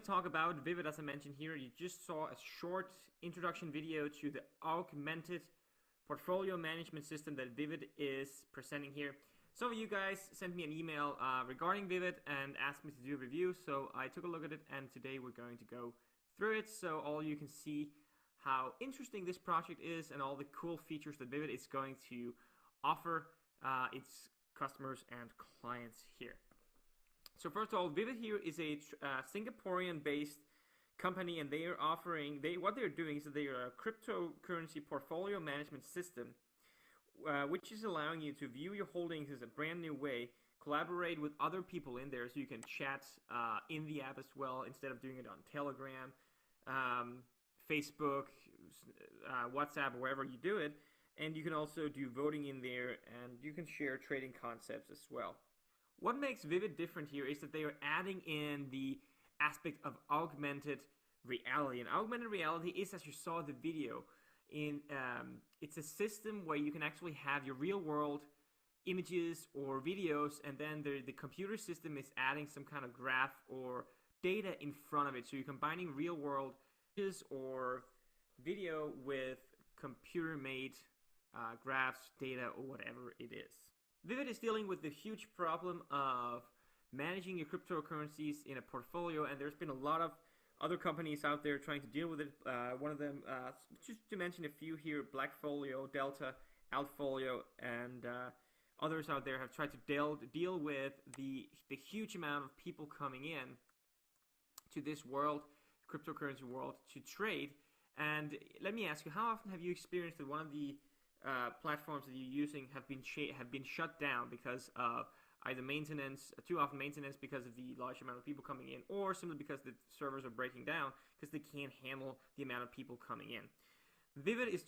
Talk about Vivid. As I mentioned here, you just saw a short introduction video to the augmented portfolio management system that Vivid is presenting here. Some of you guys sent me an email regarding Vivid and asked me to do a review, so I took a look at it, and today we're going to go through it so all you can see how interesting this project is and all the cool features that Vivid is going to offer its customers and clients here. So first of all, Vivid here is a Singaporean-based company, and they are offering, what they're doing is that they are a cryptocurrency portfolio management system, which is allowing you to view your holdings as a brand new way, collaborate with other people in there, so you can chat in the app as well instead of doing it on Telegram, Facebook, WhatsApp, wherever you do it, and you can also do voting in there, and you can share trading concepts as well. What makes Vivid different here is that they are adding in the aspect of augmented reality. And augmented reality is, as you saw in the video, it's a system where you can actually have your real world images or videos, and then the computer system is adding some kind of graph or data in front of it. So you're combining real world images or video with computer-made graphs, data, or whatever it is. Vivid is dealing with the huge problem of managing your cryptocurrencies in a portfolio, and there's been a lot of other companies out there trying to deal with it. One of them, just to mention a few here, Blackfolio, Delta, Altfolio, and others out there have tried to deal with the huge amount of people coming in to this world, cryptocurrency world, to trade. And let me ask you, how often have you experienced that one of the platforms that you're using have been shut down because of either maintenance, too often maintenance because of the large amount of people coming in, or simply because the servers are breaking down because they can't handle the amount of people coming in. Vivid is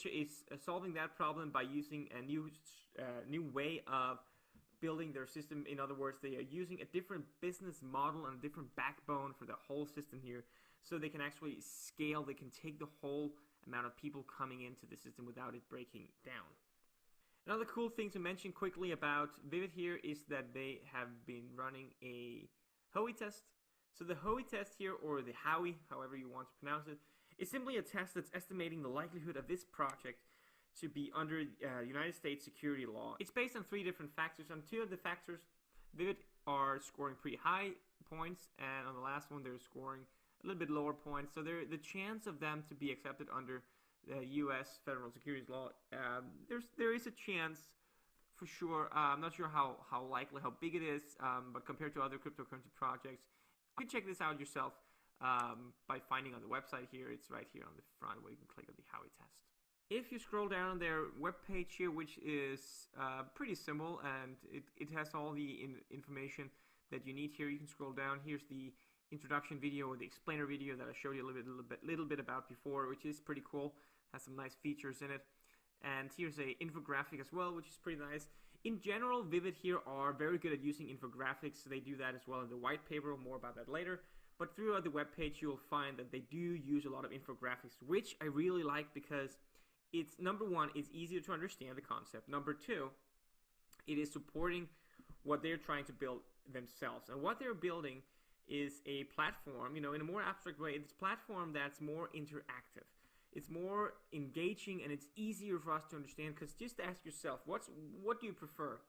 solving that problem by using a new way of building their system. In other words, they are using a different business model and a different backbone for the whole system here, so they can actually scale. They can take the whole amount of people coming into the system without it breaking down. Another cool thing to mention quickly about Vivid here is that they have been running a Howey test. So the Howey test here, or the Howey, however you want to pronounce it, is simply a test that's estimating the likelihood of this project to be under United States security law. It's based on 3 different factors. On 2 of the factors, Vivid are scoring pretty high points, and on the last one they're scoring a little bit lower points. So the chance of them to be accepted under the U.S. federal securities law, there is a chance for sure. I'm not sure how likely, how big it is, but compared to other cryptocurrency projects, you can check this out yourself by finding on the website here. It's right here on the front where you can click on the Howey test. If you scroll down on their webpage here, which is pretty simple, and it has all the information that you need here, you can scroll down. Here's the introduction video or the explainer video that I showed you a little bit about before, which is pretty cool. Has some nice features in it. And here's a infographic as well, which is pretty nice. In general, Vivid here are very good at using infographics. So they do that as well in the white paper. More about that later. But throughout the webpage, you'll find that they do use a lot of infographics, which I really like because it's, number one, it's easier to understand the concept. Number two, it is supporting what they're trying to build themselves. And what they're building is a platform, in a more abstract way. It's a platform that's more interactive. It's more engaging, and it's easier for us to understand, because just ask yourself, what do you prefer?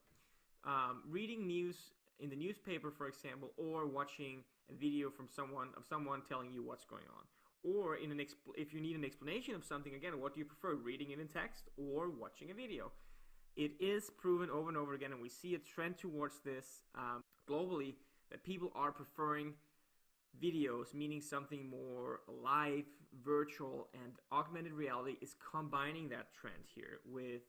Reading news in the newspaper, for example, or watching a video from someone telling you what's going on. Or if you need an explanation of something, again, what do you prefer, reading it in text or watching a video? It is proven over and over again, and we see a trend towards this globally, that people are preferring videos, meaning something more live, virtual, and augmented reality is combining that trend here with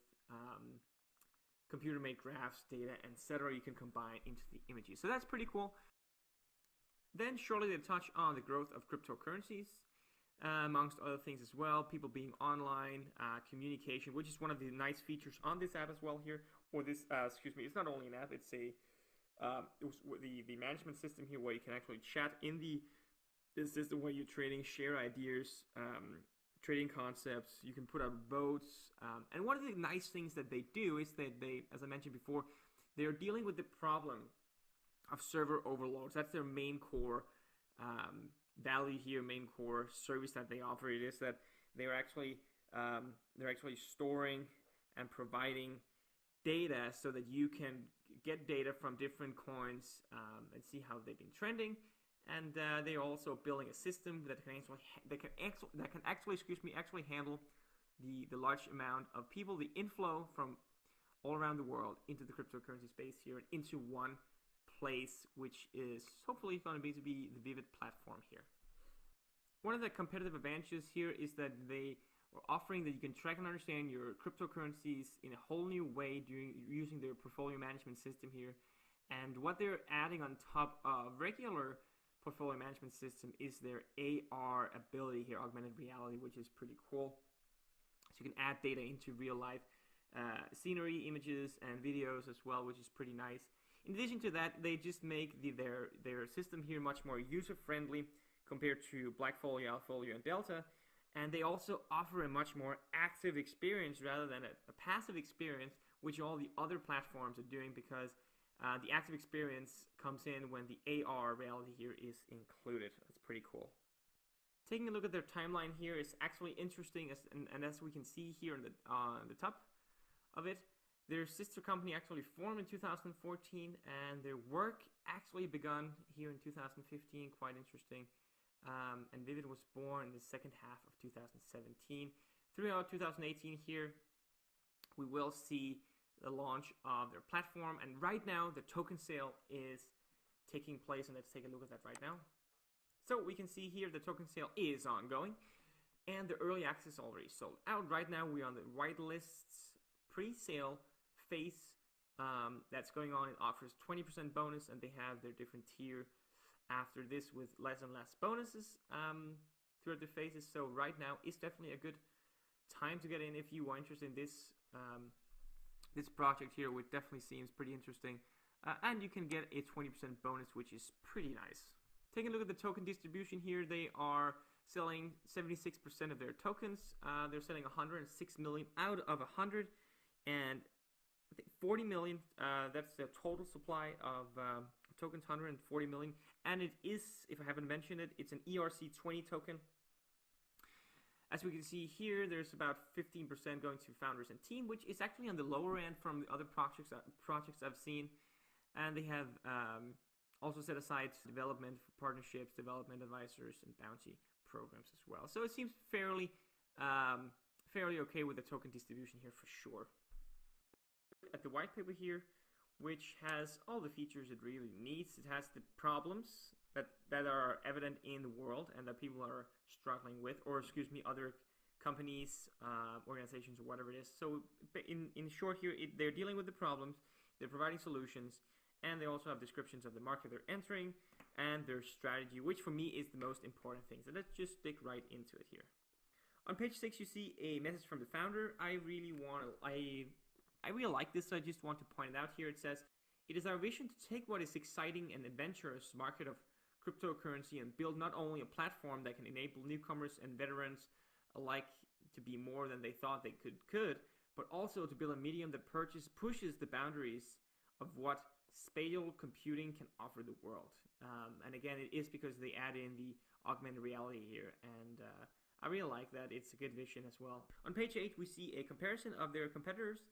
computer-made graphs, data, etc. you can combine into the images. So that's pretty cool. Then shortly they touch on the growth of cryptocurrencies, amongst other things as well. People being online, communication, which is one of the nice features on this app as well here. Or this, excuse me, it's not only an app, it's a the management system here, where you can actually chat in the system where you're trading, share ideas, trading concepts. You can put out votes. And one of the nice things that they do is that they, as I mentioned before, they're dealing with the problem of server overloads. That's their main core value here, main core service that they offer. It is that they're actually storing and providing data so that you can get data from different coins and see how they've been trending. And they're also building a system that can actually handle the large amount of people, the inflow from all around the world into the cryptocurrency space here, into one place, which is hopefully going to be the Vivid platform here. One of the competitive advantages here is that they are offering that you can track and understand your cryptocurrencies in a whole new way using their portfolio management system here. And what they're adding on top of regular portfolio management system is their AR ability here, augmented reality, which is pretty cool. So you can add data into real life scenery, images, and videos as well, which is pretty nice. In addition to that, they just make their system here much more user-friendly compared to Blackfolio, Altfolio, and Delta. And they also offer a much more active experience rather than a passive experience, which all the other platforms are doing, because the active experience comes in when the AR reality here is included. That's pretty cool. Taking a look at their timeline here is actually interesting, and as we can see here on the top of it, their sister company actually formed in 2014, and their work actually begun here in 2015. Quite interesting. And Vivid was born in the second half of 2017. Throughout 2018 here, we will see the launch of their platform, and right now the token sale is taking place, and let's take a look at that right now. So we can see here the token sale is ongoing, and the early access already sold out. Right now we're on the whitelists pre-sale phase that's going on. It offers 20% bonus, and they have their different tier after this with less and less bonuses throughout the phases. So right now is definitely a good time to get in if you are interested in this this project here, which definitely seems pretty interesting. And you can get a 20% bonus, which is pretty nice. Taking a look at the token distribution here, they are selling 76% of their tokens. They're selling 106 million out of 100, and I think 40 million, that's the total supply of tokens, 140 million. And it is, if I haven't mentioned it, it's an ERC20 token. As we can see here, there's about 15% going to founders and team, which is actually on the lower end from the other projects I've seen. And they have also set aside development for partnerships, development advisors, and bounty programs as well. So it seems fairly okay with the token distribution here for sure. At the white paper here, which has all the features it really needs. It has the problems that are evident in the world and that people are struggling with, or excuse me, other companies, organizations, or whatever it is. So in short here, they're dealing with the problems, they're providing solutions, and they also have descriptions of the market they're entering and their strategy, which for me is the most important thing. So let's just dig right into it here. On page 6, you see a message from the founder. I really like this, so I just want to point it out here. It says, "It is our vision to take what is exciting and adventurous market of cryptocurrency and build not only a platform that can enable newcomers and veterans alike to be more than they thought they could, but also to build a medium that pushes the boundaries of what spatial computing can offer the world." And again, it is because they add in the augmented reality here, and I really like that. It's a good vision as well. On page 8, we see a comparison of their competitors.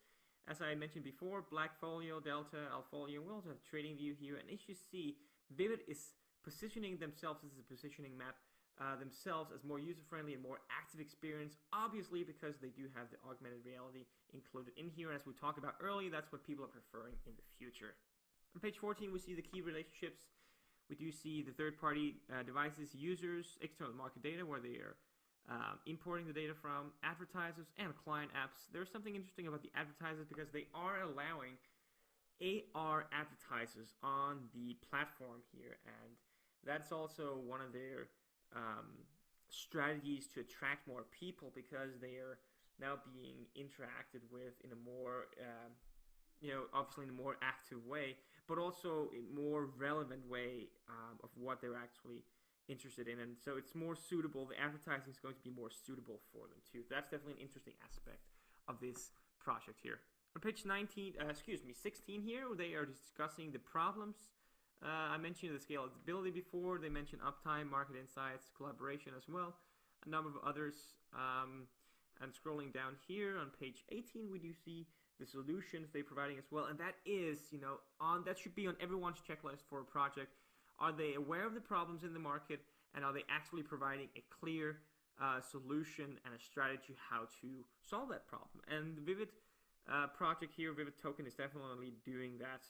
As I mentioned before, Blackfolio, Delta, Altfolio. We also have TradingView here, and as you see, Vivid is positioning themselves, this is a positioning map, themselves as more user-friendly and more active experience, obviously because they do have the augmented reality included in here. As we talked about earlier, that's what people are preferring in the future. On page 14, we see the key relationships. We do see the third-party devices, users, external market data, where they are importing the data from, advertisers, and client apps. There's something interesting about the advertisers because they are allowing AR advertisers on the platform here, and that's also one of their strategies to attract more people, because they are now being interacted with in a more obviously in a more active way. but also a more relevant way of what they're actually interested in. And so it's more suitable. The advertising is going to be more suitable for them too. That's definitely an interesting aspect of this project here. On page 16 here, they are discussing the problems. I mentioned the scalability before. They mentioned uptime, market insights, collaboration as well. A number of others. And scrolling down here on page 18, we do see the solutions they're providing as well. And that is, that should be on everyone's checklist for a project. Are they aware of the problems in the market, and are they actually providing a clear solution and a strategy how to solve that problem? And the Vivid project here, Vivid Token, is definitely doing that.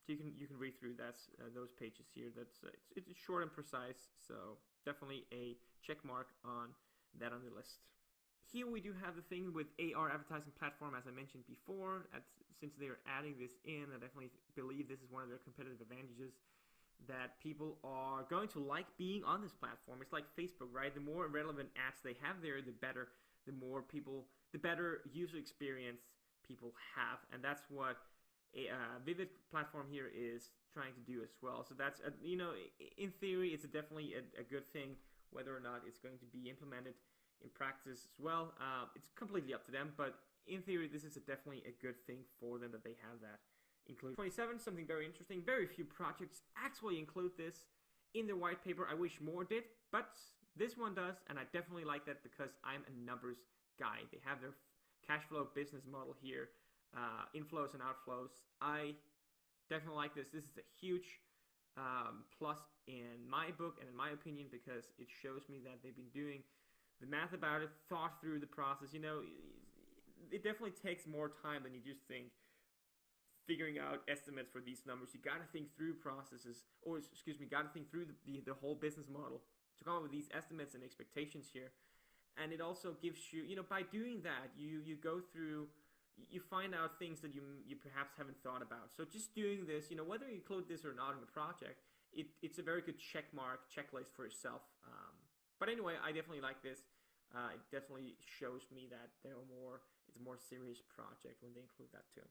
So you can read through those pages here. It's short and precise, so definitely a check mark on that on the list. Here we do have the thing with AR advertising platform, as I mentioned before. Since they are adding this in, I definitely believe this is one of their competitive advantages, that people are going to like being on this platform. It's like Facebook, right? The more relevant ads they have there, the better. The better user experience people have, and that's what a Vivid platform here is trying to do as well. So that's in theory, it's definitely a good thing. Whether or not it's going to be implemented in practice as well, it's completely up to them, but in theory this is definitely a good thing for them that they have that included. 27, something very interesting. Very few projects actually include this in their white paper. I wish more did, but this one does, and I definitely like that because I'm a numbers guy. They have their cash flow business model here, inflows and outflows. I definitely like this. This is a huge plus in my book and in my opinion, because it shows me that they've been doing the math about it, thought through the process. It definitely takes more time than you just think figuring out estimates for these numbers. You got to think through processes, or got to think through the whole business model to come up with these estimates and expectations here. And it also gives you, by doing that, you go through, you find out things that you perhaps haven't thought about. So just doing this, whether you include this or not in the project, it's a very good checklist for yourself. But anyway, I definitely like this. It definitely shows me that it's a more serious project when they include that too.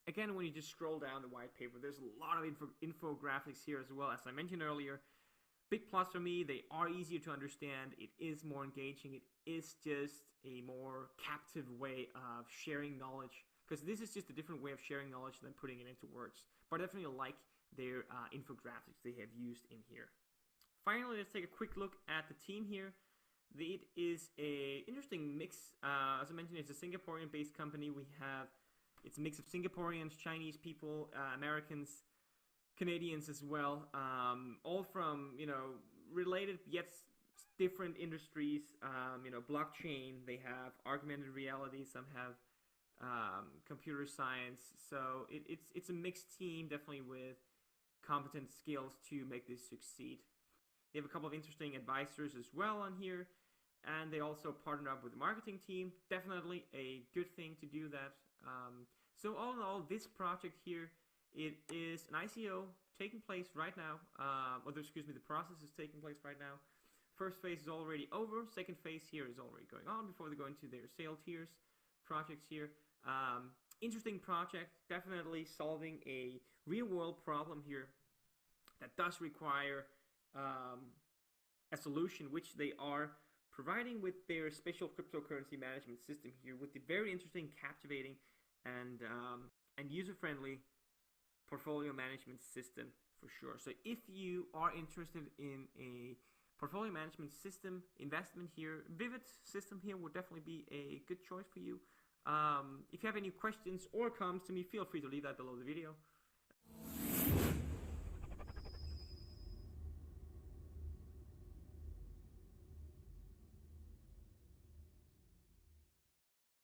Again, when you just scroll down the white paper, there's a lot of infographics here as well. As I mentioned earlier, big plus for me, they are easier to understand. It is more engaging. It is just a more captive way of sharing knowledge, because this is just a different way of sharing knowledge than putting it into words. But I definitely like their infographics they have used in here. Finally, let's take a quick look at the team here. It is a interesting mix. As I mentioned, it's a Singaporean-based company. It's a mix of Singaporeans, Chinese people, Americans, Canadians as well, all from related yet different industries. Blockchain. They have augmented reality. Some have computer science. So it's a mixed team, definitely with competent skills to make this succeed. They have a couple of interesting advisors as well on here, and they also partner up with the marketing team. Definitely a good thing to do that. So all in all, this project here, it is an ICO taking place right now. The process is taking place right now. First phase is already over. Second phase here is already going on before they go into their sale tiers projects here. Interesting project, definitely solving a real-world problem here that does require a solution, which they are providing with their special cryptocurrency management system here, with the very interesting, captivating, and user-friendly portfolio management system for sure. So if you are interested in a portfolio management system investment here, Vivid system here would definitely be a good choice for you. If you have any questions or comments to me, feel free to leave that below the video.